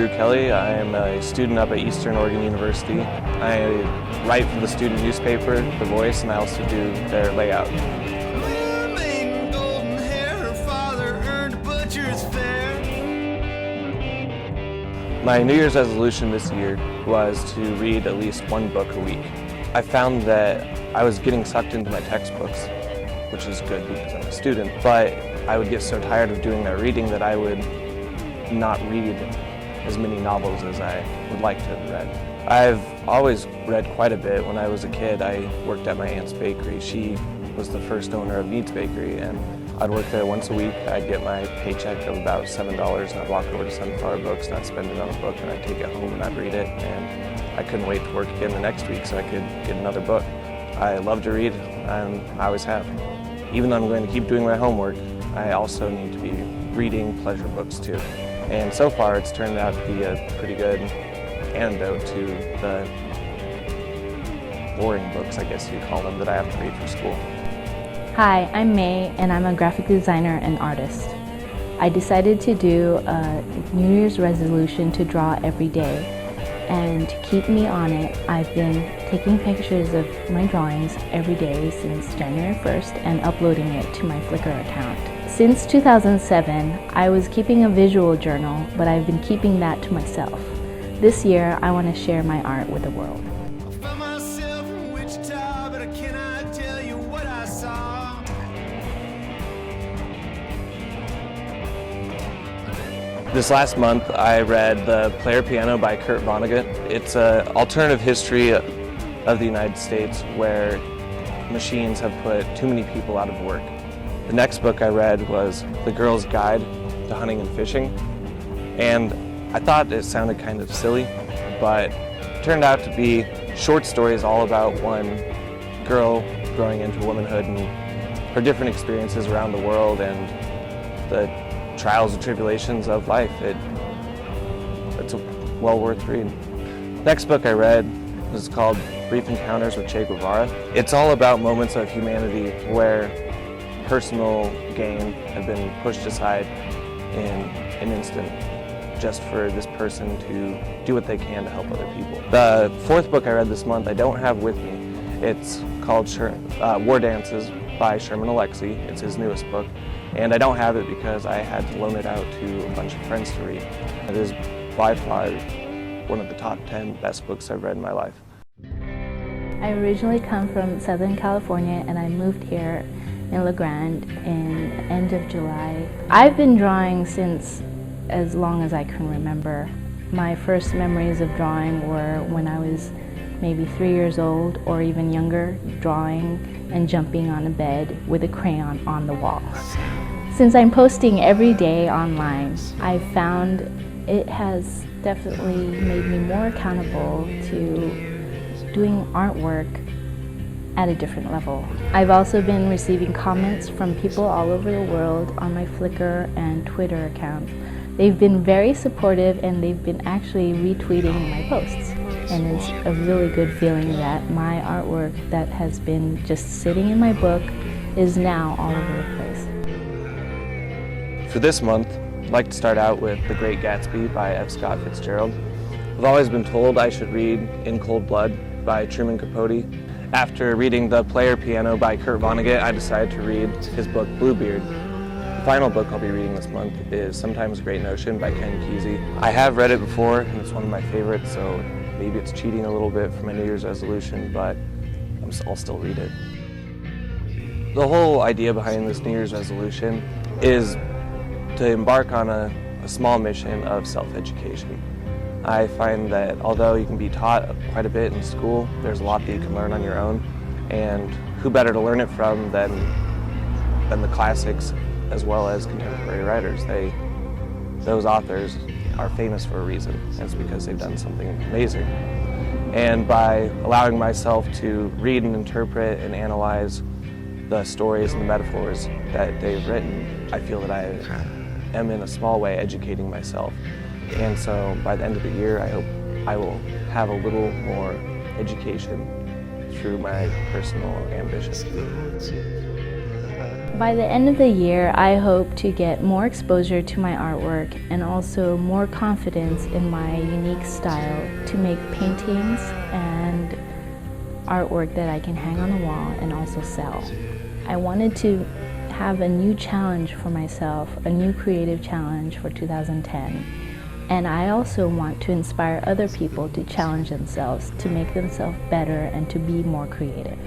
Andrew Kelly. I am a student up at Eastern Oregon University. I write for the student newspaper, The Voice, and I also do their layout. My New Year's resolution this year was to read at least one book a week. I found that I was getting sucked into my textbooks, which is good because I'm a student, but I would get so tired of doing that reading that I would not read as many novels as I would like to have read. I've always read quite a bit. When I was a kid, I worked at my aunt's bakery. She was the first owner of Needs Bakery, and I'd work there once a week. I'd get my paycheck of about $7, and I'd walk over to Sunflower Books, and I'd spend it on a book, and I'd take it home and I'd read it, and I couldn't wait to work again the next week so I could get another book. I love to read, and I always have. Even though I'm going to keep doing my homework, I also need to be reading pleasure books too. And so far, it's turned out to be a pretty good antidote to the boring books, I guess you'd call them, that I have to read for school. Hi, I'm May, and I'm a graphic designer and artist. I decided to do a New Year's resolution to draw every day, and to keep me on it, I've been taking pictures of my drawings every day since January 1st and uploading it to my Flickr account. Since 2007, I was keeping a visual journal, but I've been keeping that to myself. This year, I want to share my art with the world. This last month, I read The Player Piano by Kurt Vonnegut. It's an alternative history of the United States where machines have put too many people out of work. The next book I read was The Girl's Guide to Hunting and Fishing, and I thought it sounded kind of silly, but it turned out to be short stories all about one girl growing into womanhood and her different experiences around the world and the trials and tribulations of life. It's well worth reading. Next book I read was called Brief Encounters with Che Guevara. It's all about moments of humanity where personal gain have been pushed aside in an instant just for this person to do what they can to help other people. The fourth book I read this month I don't have with me. It's called War Dances by Sherman Alexie. It's his newest book, and I don't have it because I had to loan it out to a bunch of friends to read. It is by far one of the top 10 best books I've read in my life. I originally come from Southern California, and I moved here in Grande in the end of July. I've been drawing since as long as I can remember. My first memories of drawing were when I was maybe 3 years old or even younger, drawing and jumping on a bed with a crayon on the wall. Since I'm posting every day online, I've found it has definitely made me more accountable to doing artwork at a different level. I've also been receiving comments from people all over the world on my Flickr and Twitter accounts. They've been very supportive, and they've been actually retweeting my posts. And it's a really good feeling that my artwork that has been just sitting in my book is now all over the place. For this month, I'd like to start out with The Great Gatsby by F. Scott Fitzgerald. I've always been told I should read In Cold Blood by Truman Capote. After reading The Player Piano by Kurt Vonnegut, I decided to read his book Bluebeard. The final book I'll be reading this month is Sometimes a Great Notion by Ken Kesey. I have read it before, and it's one of my favorites, so maybe it's cheating a little bit for my New Year's resolution, but I'll still read it. The whole idea behind this New Year's resolution is to embark on a small mission of self-education. I find that although you can be taught quite a bit in school, there's a lot that you can learn on your own, and who better to learn it from than the classics as well as contemporary writers. Those authors are famous for a reason, and it's because they've done something amazing. And by allowing myself to read and interpret and analyze the stories and the metaphors that they've written, I feel that I am in a small way educating myself. And so by the end of the year, I hope I will have a little more education through my personal ambition. By the end of the year, I hope to get more exposure to my artwork and also more confidence in my unique style to make paintings and artwork that I can hang on the wall and also sell. I wanted to have a new challenge for myself, a new creative challenge for 2010. And I also want to inspire other people to challenge themselves, to make themselves better and to be more creative.